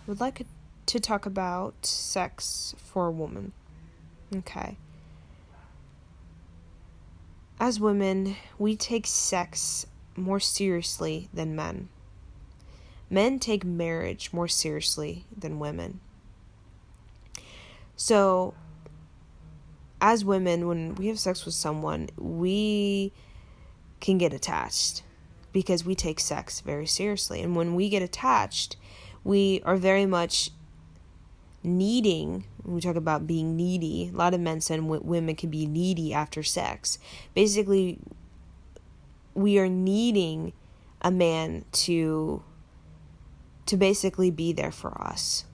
would like to talk about sex for a woman. Okay. As women, we take sex more seriously than men. Men take marriage more seriously than women. So, as women, when we have sex with someone, we can get attached because we take sex very seriously. And when we get attached, we are very much needing. When we talk about being needy, a lot of men said women can be needy after sex. Basically, we are needing a man to basically be there for us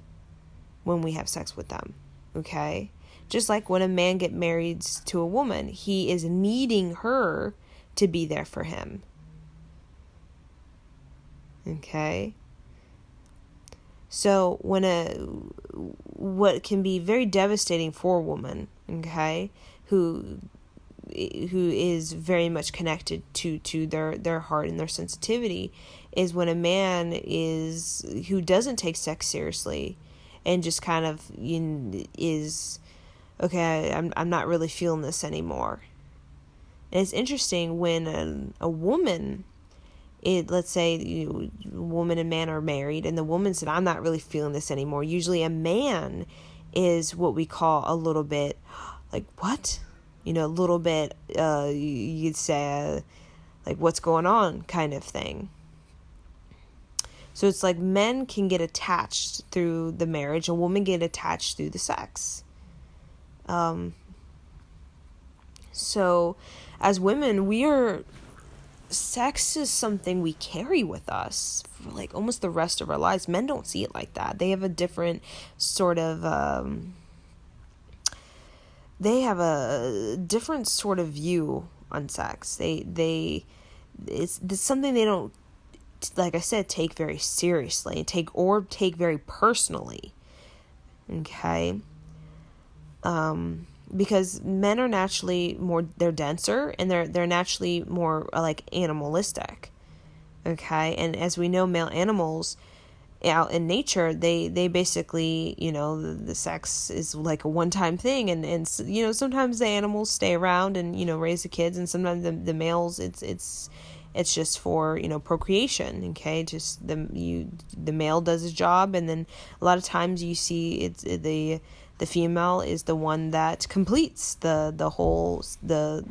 when we have sex with them. Okay? Just like when a man gets married to a woman, he is needing her to be there for him. Okay? So what can be very devastating for a woman, okay, who is very much connected to their heart and their sensitivity, is when a man who doesn't take sex seriously and just kind of is, okay, I'm not really feeling this anymore. And it's interesting when a woman, let's say a woman and man are married, and the woman said, I'm not really feeling this anymore. Usually a man is what we call a little bit like, what? A little bit, you'd say, like, what's going on kind of thing. So it's like men can get attached through the marriage, and women get attached through the sex. So as women, sex is something we carry with us for like almost the rest of our lives. Men don't see it like that. They have a different sort of view on sex. It's something they don't, like I said, take very seriously, take very personally. Okay? Because men are naturally they're denser, and they're naturally more like animalistic. Okay? And as we know, male animals out in nature, they basically, the sex is like a one-time thing, and sometimes the animals stay around and raise the kids, and sometimes the males, it's just for procreation. Okay, just the male does his job, and then a lot of times you see it's the female is the one that completes the whole the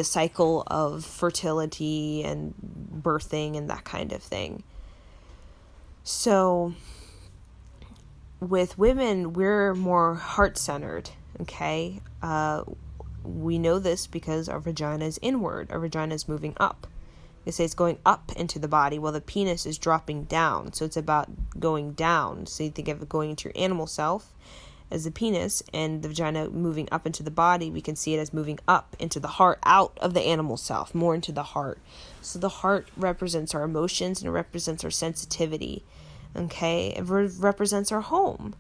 cycle of fertility and birthing and that kind of thing. So with women, we're more heart-centered, okay? We know this because our vagina is inward. Our vagina is moving up. They say it's going up into the body, while the penis is dropping down. So it's about going down. So you think of it going into your animal self as the penis, and the vagina moving up into the body. We can see it as moving up into the heart, out of the animal self, more into the heart. So the heart represents our emotions, and it represents our sensitivity. Okay, it represents our home.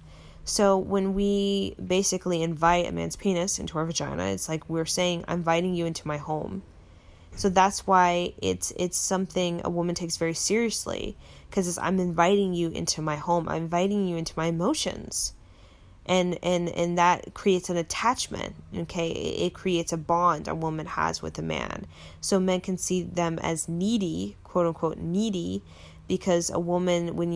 So when we basically invite a man's penis into our vagina, it's like we're saying, I'm inviting you into my home. So that's why it's something a woman takes very seriously, because I'm inviting you into my home. I'm inviting you into my emotions. And that creates an attachment, okay? It creates a bond a woman has with a man. So men can see them as needy, quote unquote needy, because a woman, when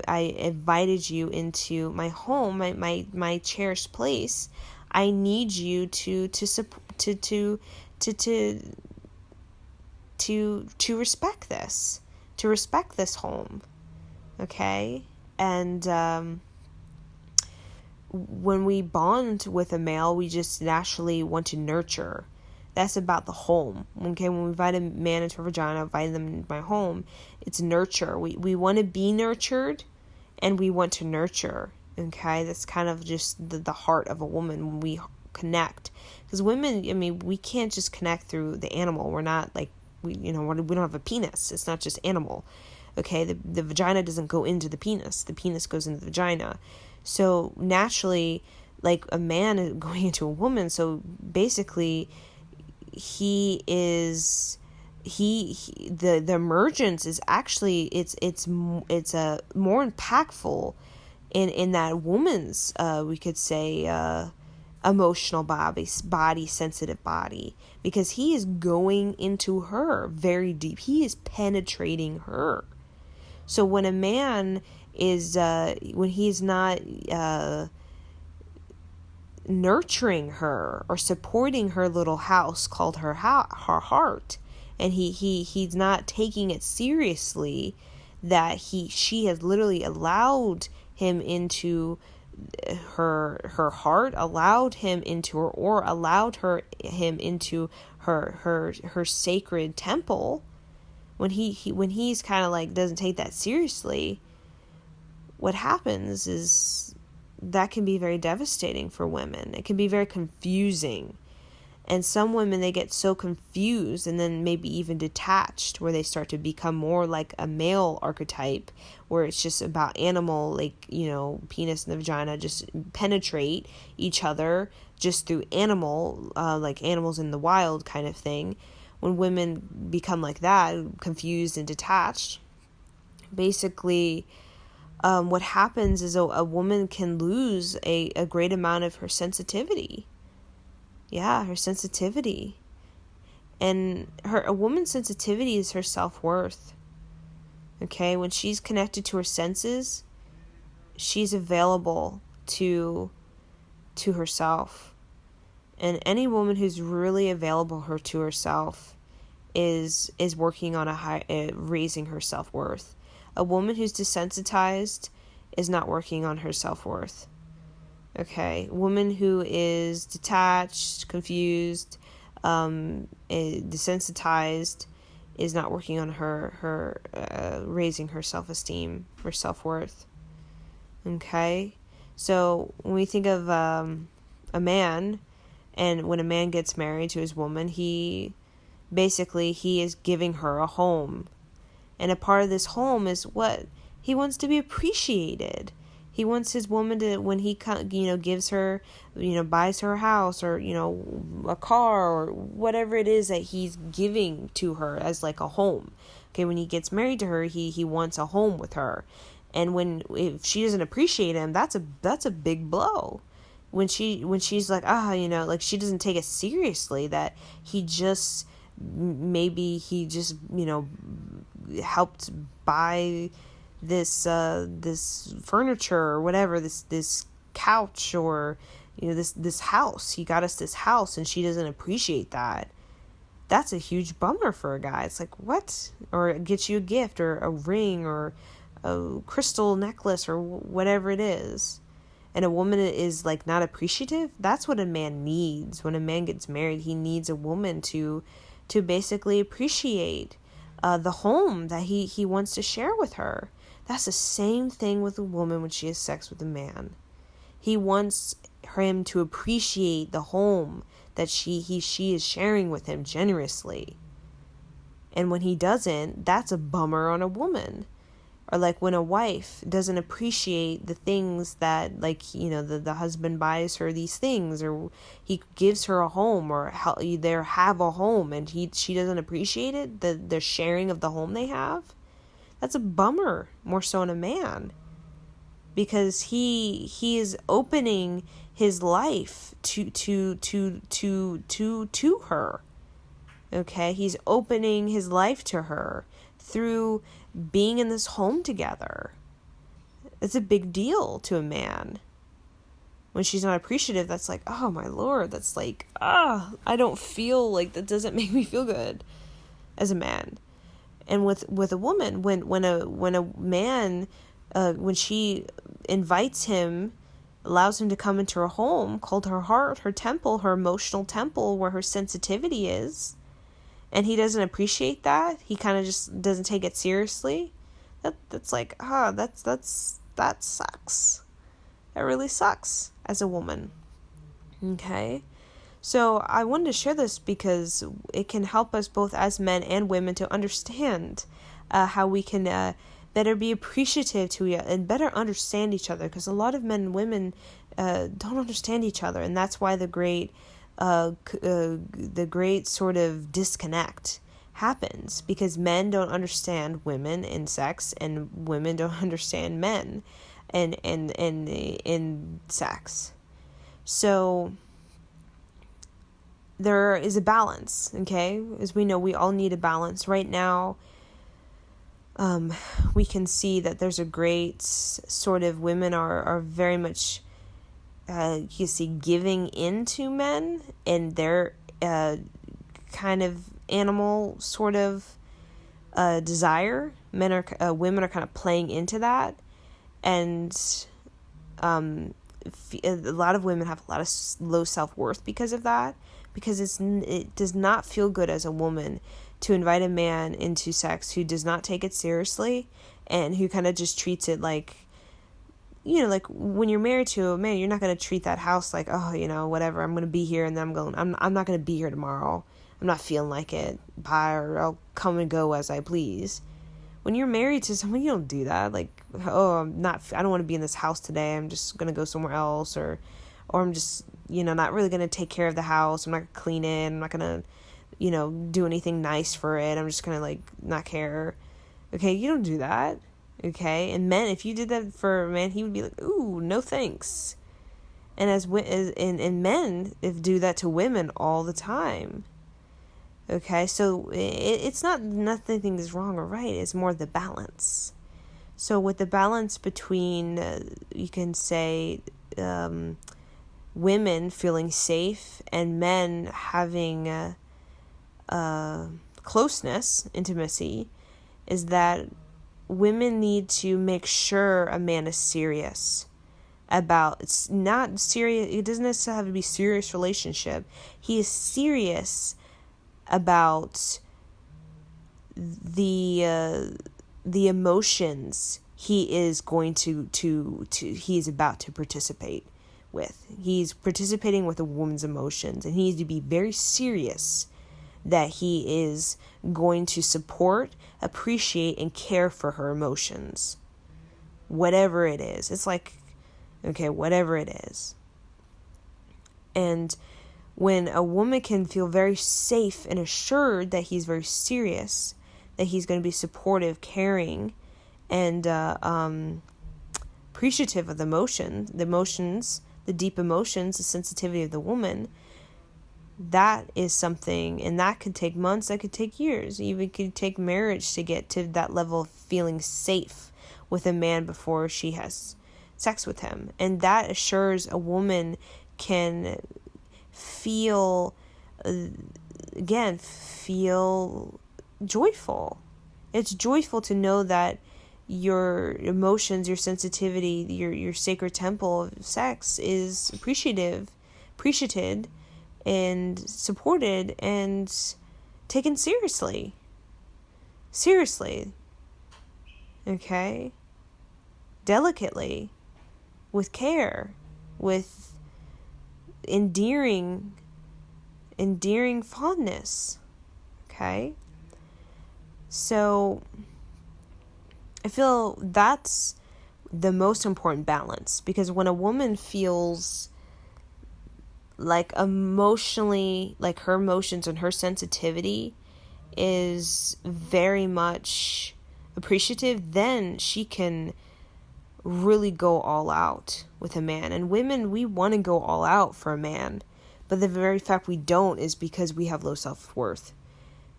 I invited you into my home, my cherished place, I need you to respect this, to respect this home, okay? And when we bond with a male, we just naturally want to nurture. That's about the home. Okay, when we invite a man into our vagina, invite them into my home, it's nurture. We want to be nurtured, and we want to nurture. Okay, that's kind of just the heart of a woman when we connect. Because women, we can't just connect through the animal. We're not like, we don't have a penis. It's not just animal. Okay, the vagina doesn't go into the penis. The penis goes into the vagina. So naturally, like a man is going into a woman, so basically he is the emergence is actually, it's a more impactful in that woman's, we could say, emotional body, sensitive body, because he is going into her very deep. He is penetrating her. So when a man is, when he's not nurturing her or supporting her little house called her heart, and he's not taking it seriously, that she has literally allowed him into her heart, allowed him into her, or allowed him into her sacred temple. When he's kind of like doesn't take that seriously, what happens is that can be very devastating for women. It can be very confusing. And some women, they get so confused and then maybe even detached, where they start to become more like a male archetype, where it's just about animal, like, penis and the vagina just penetrate each other just through animal, like animals in the wild kind of thing. When women become like that, confused and detached, basically, what happens is a woman can lose a great amount of her sensitivity. Yeah, her sensitivity. And a woman's sensitivity is her self-worth. Okay, when she's connected to her senses, she's available to herself. And any woman who's really available to herself is working on raising her self-worth. A woman who's desensitized is not working on her self-worth. Okay, a woman who is detached, confused, desensitized is not working on her raising her self-esteem or self-worth. Okay, so when we think of a man, and when a man gets married to his woman, he is giving her a home. And a part of this home is what? He wants to be appreciated. He wants his woman to, when he, gives her, buys her a house, or, a car, or whatever it is that he's giving to her as like a home. Okay, when he gets married to her, he wants a home with her. And if she doesn't appreciate him, that's a big blow. When she's like, like she doesn't take it seriously, that he just helped buy this furniture or whatever, this couch, or this house. He got us this house, and she doesn't appreciate that. That's a huge bummer for a guy. It's like, what? Or get you a gift, or a ring, or a crystal necklace, or whatever it is. And a woman is like not appreciative. That's what a man needs. When a man gets married, he needs a woman to basically appreciate the home that he wants to share with her. That's the same thing with a woman when she has sex with a man. He wants him to appreciate the home that she is sharing with him generously. And when he doesn't, that's a bummer on a woman. Or like when a wife doesn't appreciate the things that, like, the husband buys her these things, or he gives her a home, or they have a home, and she doesn't appreciate it, the sharing of the home they have. That's a bummer, more so in a man, because he is opening his life to her. Okay, he's opening his life to her through being in this home together. It's a big deal to a man. When she's not appreciative, that's like, oh my Lord, that's like, I don't feel like, that doesn't make me feel good as a man. And with a woman, when a man, when she invites him, allows him to come into her home, called her heart, her temple, her emotional temple, where her sensitivity is, and he doesn't appreciate that, he kind of just doesn't take it seriously, that's like, that sucks. That really sucks as a woman. Okay? So I wanted to share this because it can help us both as men and women to understand how we can better be appreciative to each other and better understand each other, because a lot of men and women don't understand each other, and that's why the great sort of disconnect happens because men don't understand women in sex, and women don't understand men in sex. So there is a balance, okay? As we know, we all need a balance. Right now, we can see that there's a great sort of women are very much, you see, giving into men and their kind of animal sort of desire. Women are kind of playing into that, and a lot of women have a lot of low self-worth because of that, because it does not feel good as a woman to invite a man into sex who does not take it seriously and who kind of just treats it like, like when you're married to a man, you're not going to treat that house like, oh, whatever, I'm going to be here and then I'm not going to be here tomorrow. I'm not feeling like it. Bye, or I'll come and go as I please. When you're married to someone, you don't do that. Like, I don't want to be in this house today. I'm just going to go somewhere else, or I'm just, not really going to take care of the house. I'm not going to clean it. I'm not going to, do anything nice for it. I'm just going to not care. Okay. You don't do that. Okay. And men, if you did that for a man, he would be like, ooh, no thanks. And and men do that to women all the time. Okay. So it's not, nothing is wrong or right. It's more the balance. So with the balance between, you can say, women feeling safe and men having, closeness, intimacy, is that women need to make sure a man is serious about, it's not serious, it doesn't necessarily have to be a serious relationship. He is serious about the emotions he is going he is about to participate with. He's participating with a woman's emotions, and he needs to be very serious that he is going to support, appreciate, and care for her emotions. Whatever it is. It's like, okay, whatever it is. And when a woman can feel very safe and assured that he's very serious, that he's going to be supportive, caring, and appreciative of the emotions, the deep emotions, the sensitivity of the woman, that is something, and that could take months, that could take years, even could take marriage to get to that level of feeling safe with a man before she has sex with him. And that assures a woman can feel joyful. It's joyful to know that your emotions, your sensitivity, your sacred temple of sex is appreciated and supported and taken seriously. Okay? Delicately. With care. With endearing fondness. Okay? So I feel that's the most important balance, because when a woman feels like emotionally, like her emotions and her sensitivity is very much appreciative, then she can really go all out with a man. And women, we want to go all out for a man, but the very fact we don't is because we have low self-worth,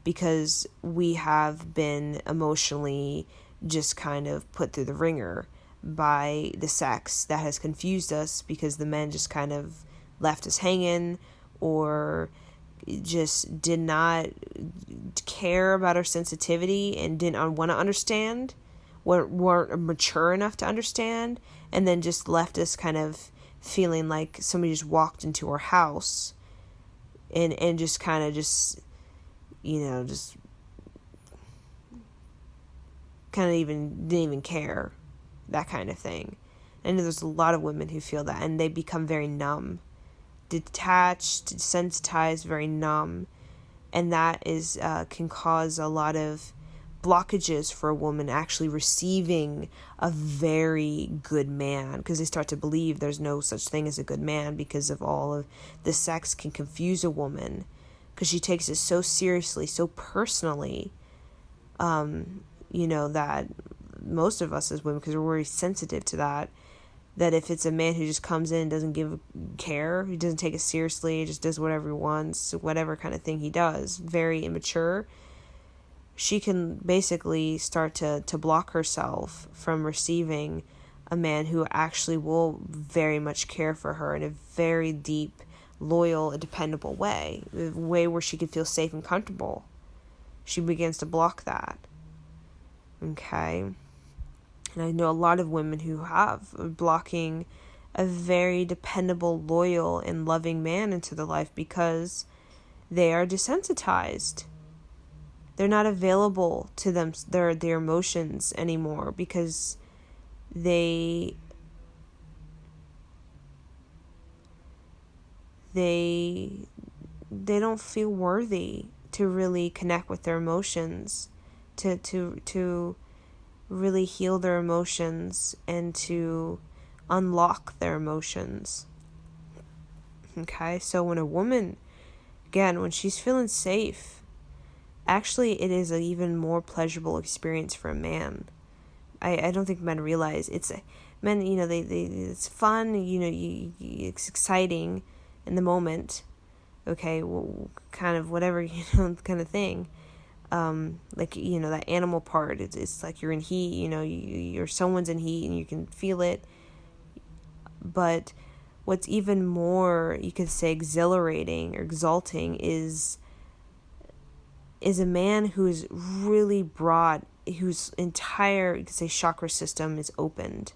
because we have been emotionally just kind of put through the ringer by the sex that has confused us, because the men just kind of left us hanging or just did not care about our sensitivity and didn't want to understand, weren't mature enough to understand, and then just left us kind of feeling like somebody just walked into our house and just kind of just kind of didn't even care, that kind of thing. And there's a lot of women who feel that, and they become very numb, detached, desensitized, very numb, and that is can cause a lot of blockages for a woman actually receiving a very good man, because they start to believe there's no such thing as a good man, because of all of the sex can confuse a woman because she takes it so seriously, so personally, that most of us as women, because we're very sensitive to that, that if it's a man who just comes in and doesn't care, he doesn't take it seriously, just does whatever he wants, whatever kind of thing he does, very immature, she can basically start to block herself from receiving a man who actually will very much care for her in a very deep, loyal, and dependable way, a way where she can feel safe and comfortable. She begins to block that. Okay? And I know a lot of women who have blocking a very dependable, loyal, and loving man into their life because they are desensitized. They're not available to them, their emotions anymore, because they don't feel worthy to really connect with their emotions, to really heal their emotions and to unlock their emotions. Okay, so when a woman, again, when she's feeling safe, actually it is an even more pleasurable experience for a man. I don't think men realize men, they it's fun, it's exciting in the moment, okay, kind of whatever, kind of thing. That animal part, it's like you're in heat, you're someone's in heat and you can feel it. But what's even more, you could say, exhilarating or exalting is a man who's really broad, whose entire, you could say, chakra system is opened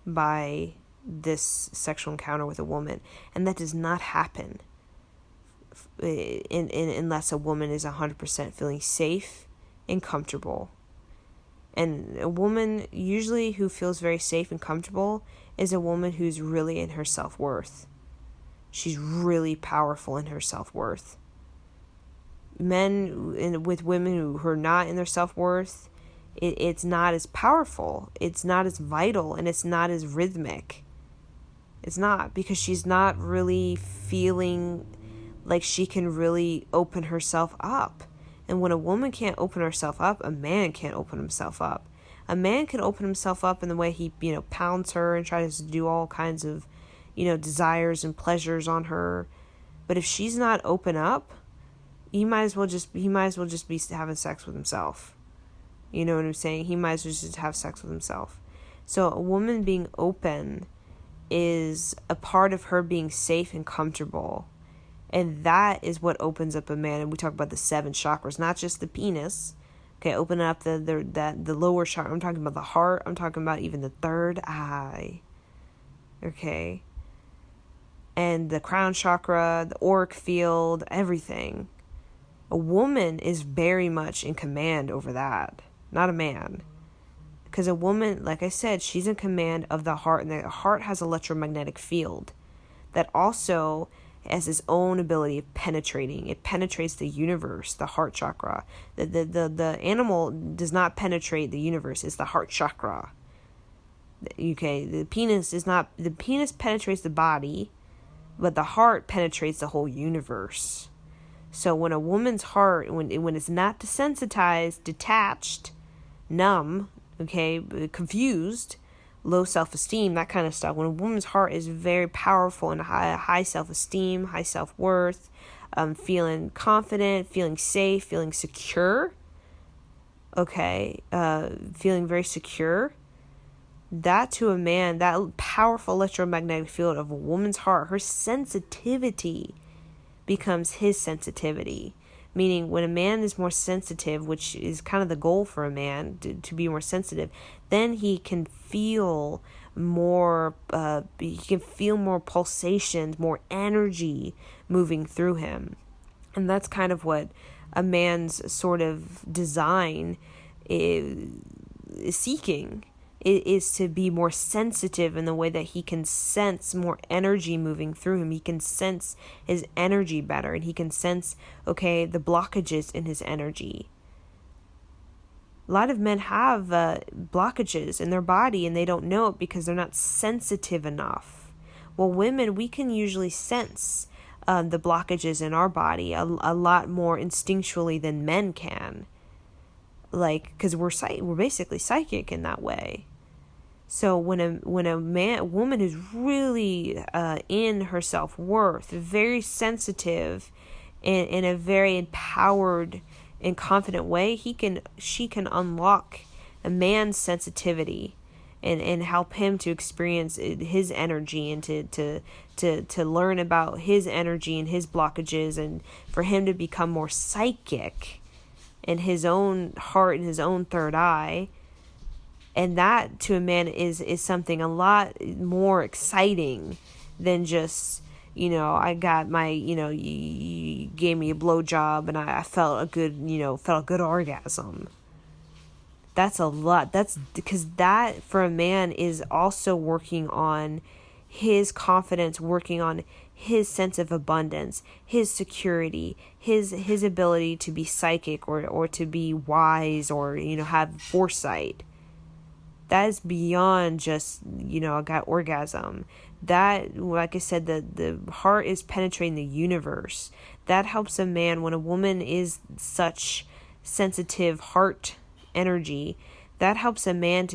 by this sexual encounter with a woman. And that does not happen unless a woman is 100% feeling safe and comfortable. And a woman usually who feels very safe and comfortable is a woman who's really in her self-worth. She's really powerful in her self-worth. Men with women who are not in their self-worth, it's not as powerful, it's not as vital, and it's not as rhythmic. It's not, because she's not really feeling like she can really open herself up. And when a woman can't open herself up, a man can't open himself up. A man can open himself up in the way he, pounds her and tries to do all kinds of, desires and pleasures on her. But if she's not open up, he might as well just be having sex with himself. You know what I'm saying? He might as well just have sex with himself. So a woman being open is a part of her being safe and comfortable. And that is what opens up a man. And we talk about the 7 chakras, not just the penis. Okay, open up the lower chakra. I'm talking about the heart. I'm talking about even the third eye. Okay. And the crown chakra, the auric field, everything. A woman is very much in command over that, not a man. Because a woman, like I said, she's in command of the heart, and the heart has an electromagnetic field that also has its own ability of penetrating. It penetrates the universe, the heart chakra. The animal does not penetrate the universe, it's the heart chakra. Okay, the penis penetrates the body, but the heart penetrates the whole universe. So when a woman's heart, when it's not desensitized, detached, numb, okay, confused, low self-esteem, that kind of stuff. When a woman's heart is very powerful and high self-esteem, high self-worth, feeling confident, feeling safe, feeling secure, okay, feeling very secure, that to a man, that powerful electromagnetic field of a woman's heart, her sensitivity becomes his sensitivity. Meaning when a man is more sensitive, which is kind of the goal for a man, to be more sensitive, then he can feel more, pulsations, more energy moving through him. And that's kind of what a man's sort of design is seeking. It is to be more sensitive in the way that he can sense more energy moving through him. He can sense his energy better, and he can sense, okay, the blockages in his energy. A lot of men have blockages in their body, and they don't know it because they're not sensitive enough. Well, women, we can usually sense the blockages in our body a lot more instinctually than men can. Like, because we're basically psychic in that way. So when a woman is really in her self-worth, very sensitive, in a very empowered and confident way, she can unlock a man's sensitivity and help him to experience his energy, and to learn about his energy and his blockages, and for him to become more psychic in his own heart and his own third eye. And that to a man is something a lot more exciting than just, I got my, you gave me a blowjob and I felt a good orgasm. That's a lot. That's because that for a man is also working on his confidence, working on his sense of abundance, his security, his ability to be psychic or to be wise, or, have foresight. That is beyond just, I got orgasm. That, like I said, the heart is penetrating the universe. That helps a man when a woman is such sensitive heart energy. That helps a man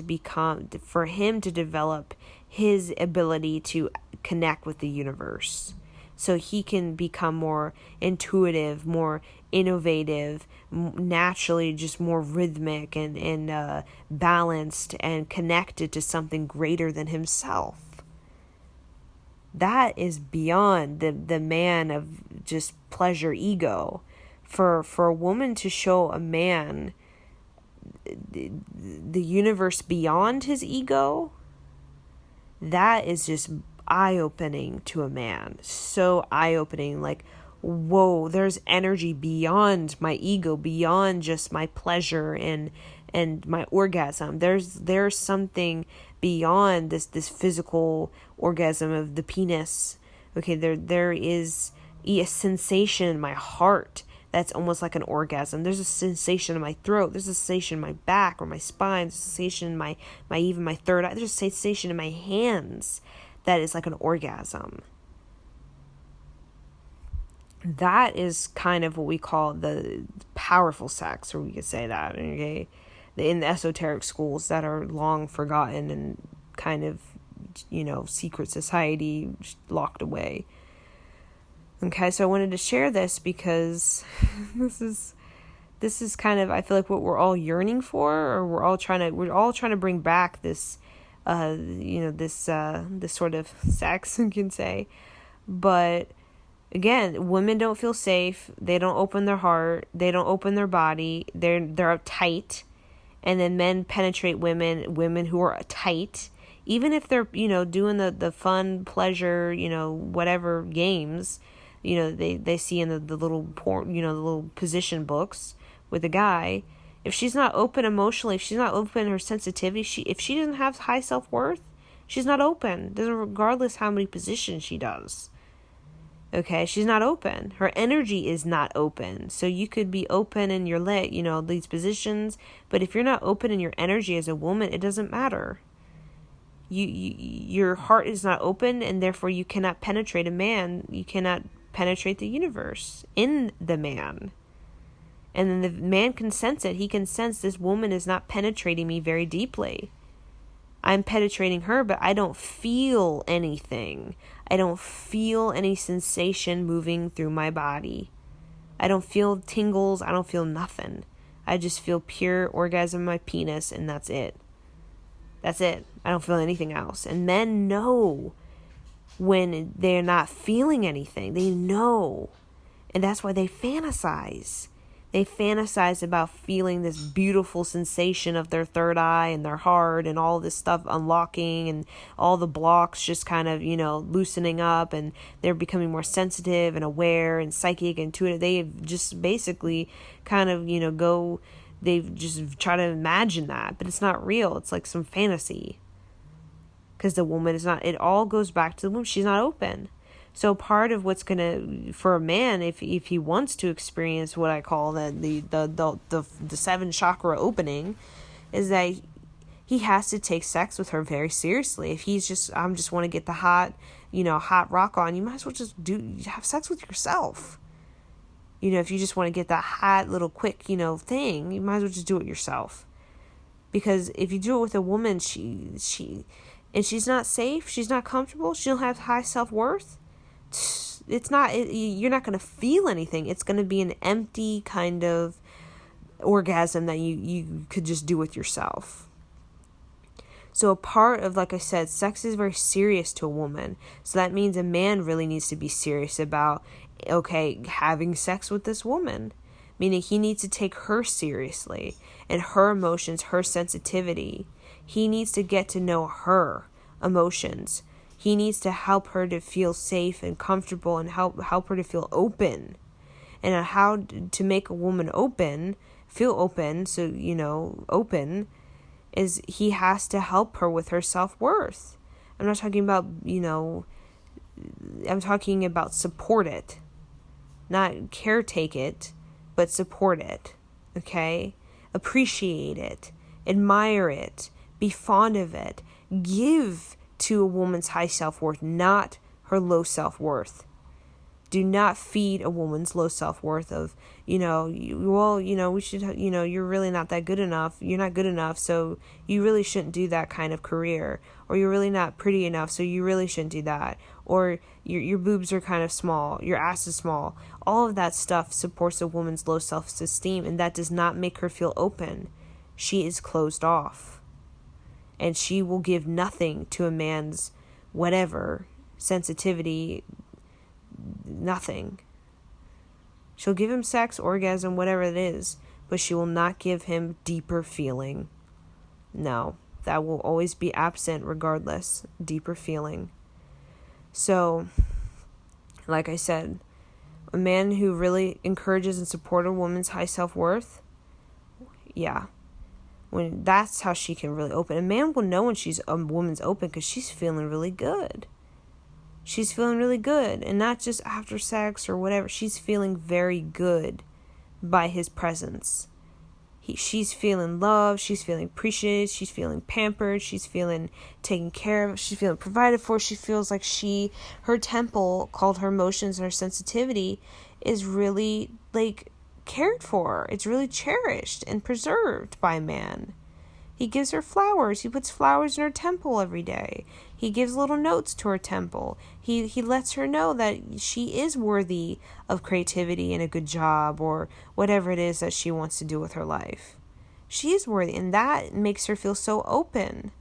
for him to develop his ability to connect with the universe. So he can become more intuitive, more innovative, naturally just more rhythmic and balanced and connected to something greater than himself. That is beyond the man of just pleasure ego. For a woman to show a man the universe beyond his ego, that is just eye-opening to a man. So eye-opening, like, whoa, there's energy beyond my ego, beyond just my pleasure and my orgasm. There's something beyond this physical orgasm of the penis. Okay, there is a sensation in my heart that's almost like an orgasm. There's a sensation in my throat. There's a sensation in my back or my spine. There's a sensation in my even my third eye. There's a sensation in my hands that is like an orgasm. That is kind of what we call the powerful sex, or we could say that, okay? In the esoteric schools that are long forgotten and kind of, secret society locked away. Okay, so I wanted to share this because this is kind of, I feel like, what we're all yearning for, or we're all trying to bring back this, this sort of sex, you can say. But again, women don't feel safe. They don't open their heart. They don't open their body. They're uptight. And then men penetrate women who are tight, even if they're, doing the fun, pleasure, whatever games, they see in the little porn, the little position books with a guy. If she's not open emotionally, if she's not open her sensitivity, if she doesn't have high self-worth, she's not open. Regardless how many positions she does. Okay, she's not open. Her energy is not open. So you could be open in your these positions, but if you're not open in your energy as a woman, it doesn't matter. Your heart is not open, and therefore you cannot penetrate a man. You cannot penetrate the universe in the man. And then the man can sense it. He can sense this woman is not penetrating me very deeply. I'm penetrating her, but I don't feel anything. I don't feel any sensation moving through my body. I don't feel tingles. I don't feel nothing. I just feel pure orgasm in my penis, and that's it. That's it. I don't feel anything else. And men know when they're not feeling anything. They know. And that's why they fantasize. They fantasize about feeling this beautiful sensation of their third eye and their heart and all this stuff unlocking and all the blocks just kind of, loosening up, and they're becoming more sensitive and aware and psychic and intuitive. They just basically kind of, they just try to imagine that, but it's not real. It's like some fantasy. Because the woman is not, it all goes back to the woman. She's not open. So part of what's for a man, if he wants to experience what I call the 7 chakra opening, is that he has to take sex with her very seriously. If he's just, I'm just want to get the hot, hot rock on, you might as well just have sex with yourself. If you just want to get that hot little quick, thing, you might as well just do it yourself. Because if you do it with a woman, she's not safe, she's not comfortable, she don't have high self-worth, you're not going to feel anything. It's going to be an empty kind of orgasm that you could just do with yourself. So a part of, like I said, sex is very serious to a woman. So that means a man really needs to be serious about, having sex with this woman. Meaning he needs to take her seriously and her emotions, her sensitivity. He needs to get to know her emotions. He needs to help her to feel safe and comfortable and help her to feel open. And how to make a woman feel open, open, is he has to help her with her self-worth. I'm not talking about, I'm talking about support it. Not caretake it, but support it. Okay? Appreciate it. Admire it. Be fond of it. Give to a woman's high self-worth, not her low self-worth. Do not feed a woman's low self-worth of, we should, you're really not that good enough. You're not good enough, so you really shouldn't do that kind of career. Or you're really not pretty enough, so you really shouldn't do that. Or your boobs are kind of small. Your ass is small. All of that stuff supports a woman's low self-esteem, and that does not make her feel open. She is closed off. And she will give nothing to a man's whatever, sensitivity, nothing. She'll give him sex, orgasm, whatever it is, but she will not give him deeper feeling. No, that will always be absent regardless. Deeper feeling. So, like I said, a man who really encourages and supports a woman's high self-worth, when that's how she can really open. A man will know when a woman's open because she's feeling really good. She's feeling really good, and not just after sex or whatever. She's feeling very good by his presence. She's feeling loved. She's feeling appreciated. She's feeling pampered. She's feeling taken care of. She's feeling provided for. She feels like her temple, called her emotions and her sensitivity, is really cared for. It's really cherished and preserved by a man. He gives her flowers. He puts flowers in her temple every day. He gives little notes to her temple. He lets her know that she is worthy of creativity and a good job or whatever it is that she wants to do with her life. She is worthy, and that makes her feel so open.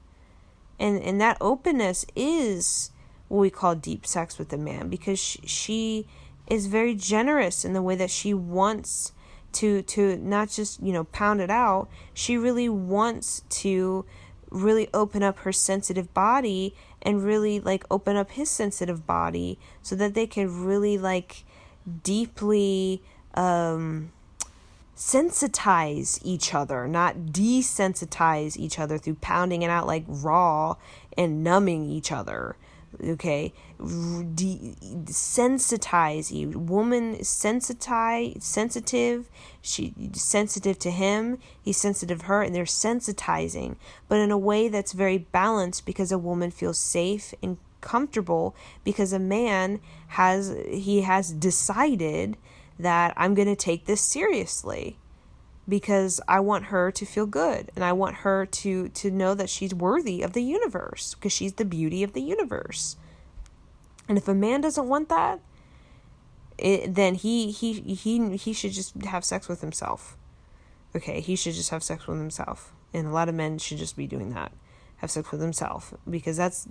And that openness is what we call deep sex with a man, because she is very generous in the way that she wants to not just, pound it out. She really wants to really open up her sensitive body and really open up his sensitive body so that they can really deeply sensitize each other, not desensitize each other through pounding it out raw and numbing each other. Okay, sensitize you. Woman is sensitive. She's sensitive to him. He's sensitive to her, and they're sensitizing, but in a way that's very balanced, because a woman feels safe and comfortable, because a man has decided that I'm going to take this seriously, because I want her to feel good, and I want her to know that she's worthy of the universe, because she's the beauty of the universe. And if a man doesn't want that, then he should just have sex with himself. Okay, he should just have sex with himself. And a lot of men should just be doing that. Have sex with himself. Because that's,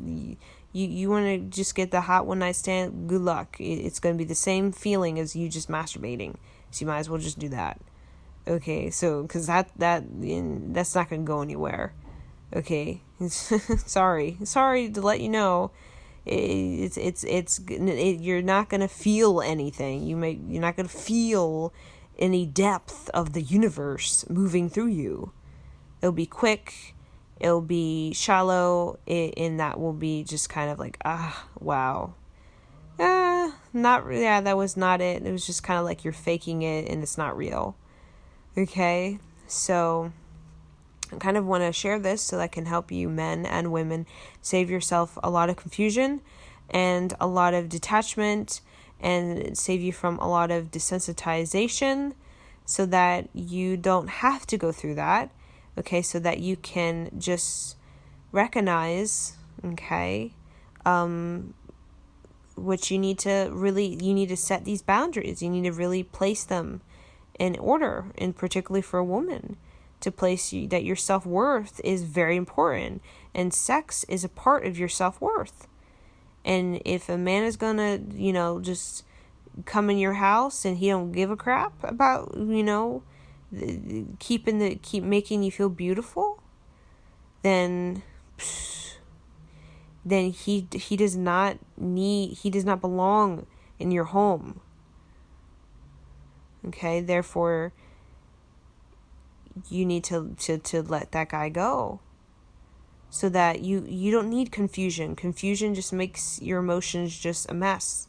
you want to just get the hot one night stand, good luck. It's going to be the same feeling as you just masturbating. So you might as well just do that. Okay, so, because that's not going to go anywhere. Okay, sorry to let you know. You're not going to feel anything. You're not going to feel any depth of the universe moving through you. It'll be quick, it'll be shallow, and that will be just kind of wow. That was not it. It was just kind of you're faking it and it's not real. Okay, so I kind of want to share this so that can help you, men and women, save yourself a lot of confusion and a lot of detachment, and save you from a lot of desensitization, so that you don't have to go through that, okay, so that you can just recognize, okay, what you need to set these boundaries. You need to really place them in order, and particularly for a woman, to place that your self-worth is very important, and sex is a part of your self-worth. And if a man is gonna, just come in your house and he don't give a crap about, keep making you feel beautiful, then he does not belong in your home. Okay, therefore you need to let that guy go, so that you don't need confusion. Confusion just makes your emotions just a mess.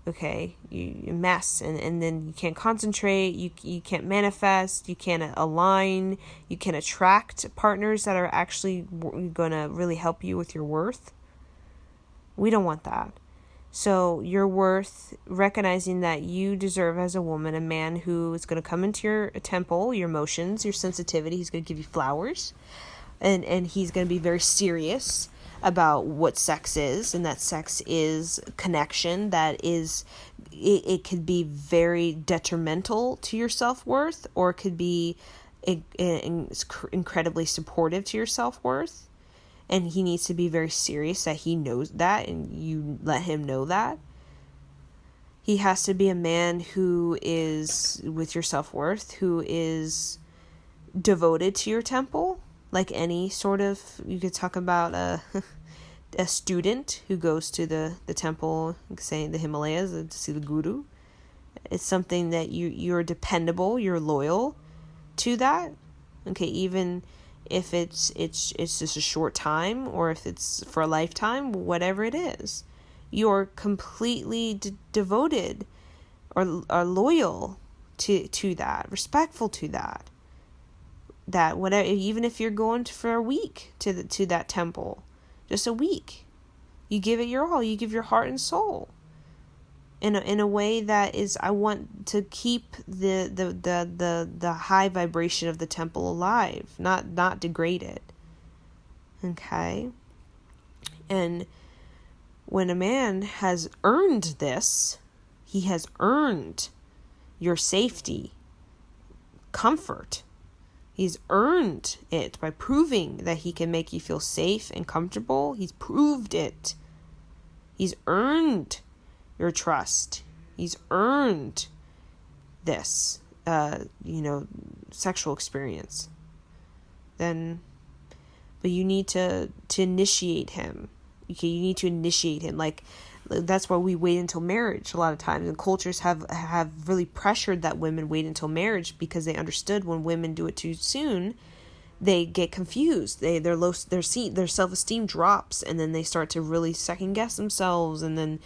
Okay, you mess, and then you can't concentrate, you can't manifest, you can't align, you can't attract partners that are actually going to really help you with your worth. We don't want that. So your worth, recognizing that you deserve as a woman a man who is going to come into your temple, your emotions, your sensitivity. He's going to give you flowers, and he's going to be very serious about what sex is, and that sex is connection. That is, it could be very detrimental to your self-worth, or it could be incredibly supportive to your self-worth. And he needs to be very serious that he knows that, and you let him know that. He has to be a man who is, with your self-worth, who is devoted to your temple, like any sort of, you could talk about a student who goes to the temple, say the Himalayas, to see the guru. It's something that you're dependable, you're loyal to that. Okay, even if it's just a short time, or if it's for a lifetime, whatever it is, you're completely devoted or loyal to that, respectful to that. That whatever, even if you're going for a week to that temple, just a week, you give it your all. You give your heart and soul in a way that is, I want to keep the high vibration of the temple alive, not degrade it. Okay? And when a man has earned this, he has earned your safety, comfort. He's earned it by proving that he can make you feel safe and comfortable. He's proved it. He's earned your trust. He's earned this, sexual experience. But you need to initiate him. Okay, you need to initiate him. Like, that's why we wait until marriage a lot of times. And cultures have really pressured that women wait until marriage, because they understood when women do it too soon, they get confused. Their self-esteem drops, and then they start to really second guess themselves, and then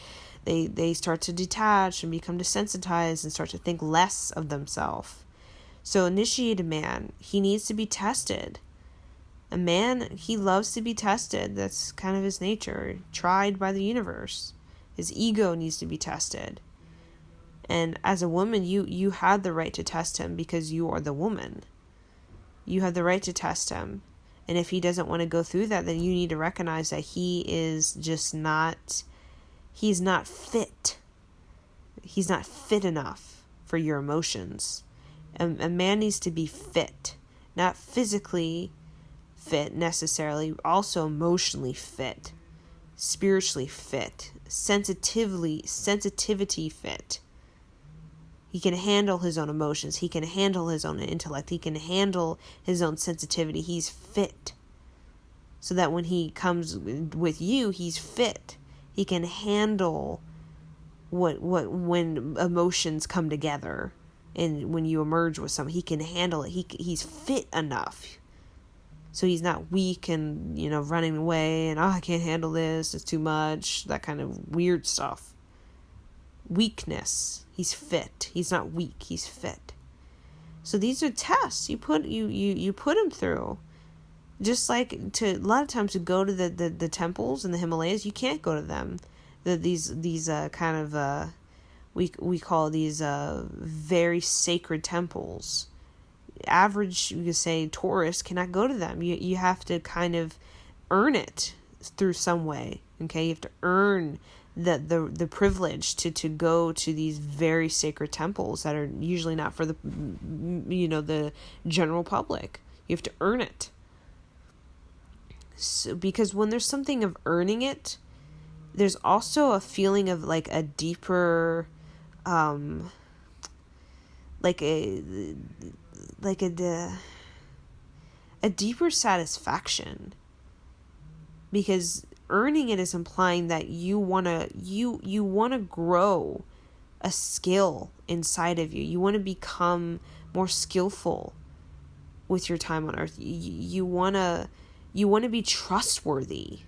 they start to detach and become desensitized and start to think less of themselves. So initiate a man. He needs to be tested. A man, he loves to be tested. That's kind of his nature, tried by the universe. His ego needs to be tested. And as a woman, you have the right to test him, because you are the woman. You have the right to test him. And if he doesn't want to go through that, then you need to recognize that he is just he's not fit. He's not fit enough for your emotions. A man needs to be fit, not physically fit necessarily, also emotionally fit, spiritually fit, sensitivity fit. He can handle his own emotions. He can handle his own intellect. He can handle his own sensitivity. He's fit. So that when he comes with you, he's fit. He can handle when emotions come together, and when you emerge with something, he can handle it. He's fit enough. So he's not weak and, running away and, I can't handle this, it's too much, that kind of weird stuff. Weakness. He's fit. He's not weak. He's fit. So these are tests you put them through. Just like a lot of times to go to the temples in the Himalayas, you can't go to them. These kind of we call these very sacred temples. Average, you could say, tourists cannot go to them. You have to kind of earn it through some way. Okay, you have to earn the privilege to go to these very sacred temples that are usually not for the general public. You have to earn it. So, because when there's something of earning it, there's also a feeling of like a deeper, like a deeper satisfaction, because earning it is implying that you want to grow a skill inside of you. You want to become more skillful with your time on earth. You want to be trustworthy.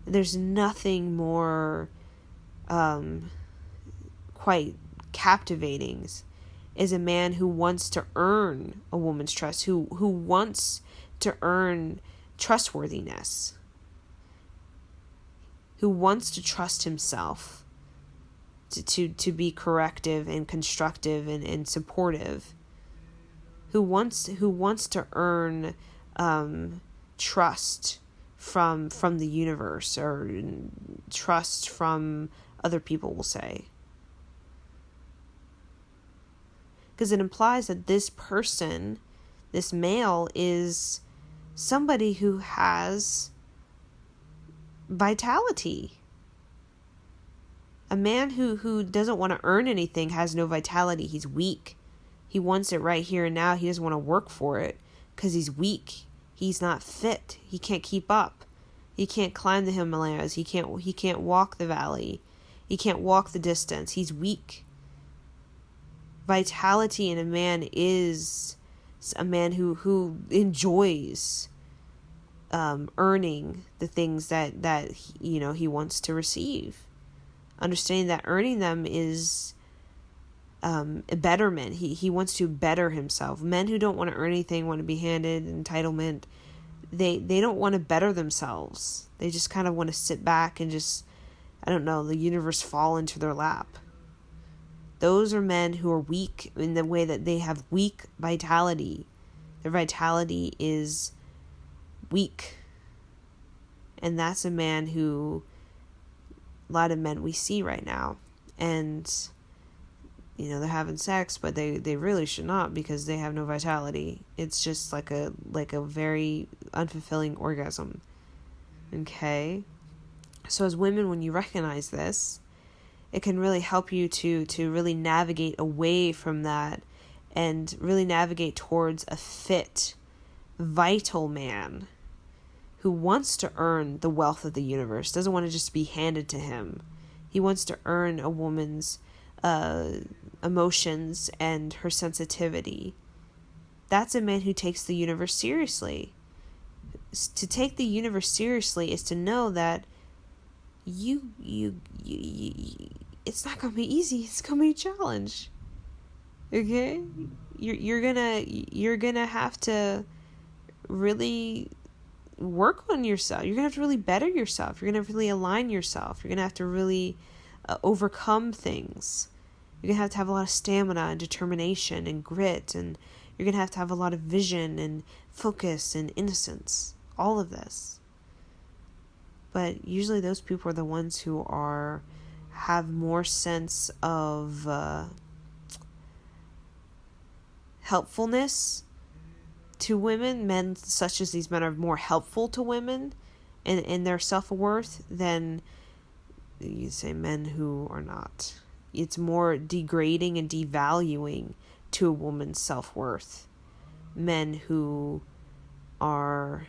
There's nothing more quite captivating is a man who wants to earn a woman's trust, who wants to earn trustworthiness, who wants to trust himself to be corrective and constructive and supportive, who wants to earn trust from the universe, or trust from other people, we'll say. Because it implies that this person, this male, is somebody who has vitality. A man who doesn't want to earn anything has no vitality. He's weak. He wants it right here and now. He doesn't want to work for it because he's weak. He's not fit. He can't keep up. He can't climb the Himalayas. He can't walk the valley. He can't walk the distance. He's weak. Vitality in a man is a man who enjoys earning the things that he wants to receive. Understanding that earning them is a betterment. He wants to better himself. Men who don't want to earn anything, want to be handed entitlement, they don't want to better themselves. They just kind of want to sit back and just, the universe fall into their lap. Those are men who are weak in the way that they have weak vitality. Their vitality is weak. And that's a man who a lot of men we see right now. And, they're having sex, but they really should not, because they have no vitality. It's just like a very unfulfilling orgasm. Okay? So as women, when you recognize this, it can really help you to really navigate away from that and really navigate towards a fit, vital man who wants to earn the wealth of the universe, doesn't want to just be handed to him. He wants to earn a woman's emotions and her sensitivity. That's a man who takes the universe seriously. To take the universe seriously is to know that you it's not gonna be easy. It's gonna be a challenge. Okay, you're gonna have to really work on yourself. You're gonna have to really better yourself. You're gonna really align yourself. You're gonna have to really overcome things. You're gonna have to have a lot of stamina and determination and grit, and you're gonna have to have a lot of vision and focus and innocence. All of this. But usually those people are the ones who have more sense of helpfulness to women. Men such as these men are more helpful to women in their self-worth than, you say, men who are not. It's more degrading and devaluing to a woman's self-worth. Men who are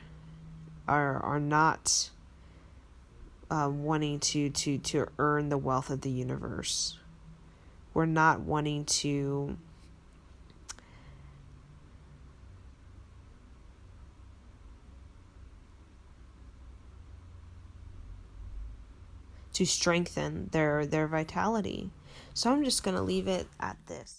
not wanting to earn the wealth of the universe. We're not wanting to strengthen their vitality. So I'm just going to leave it at this.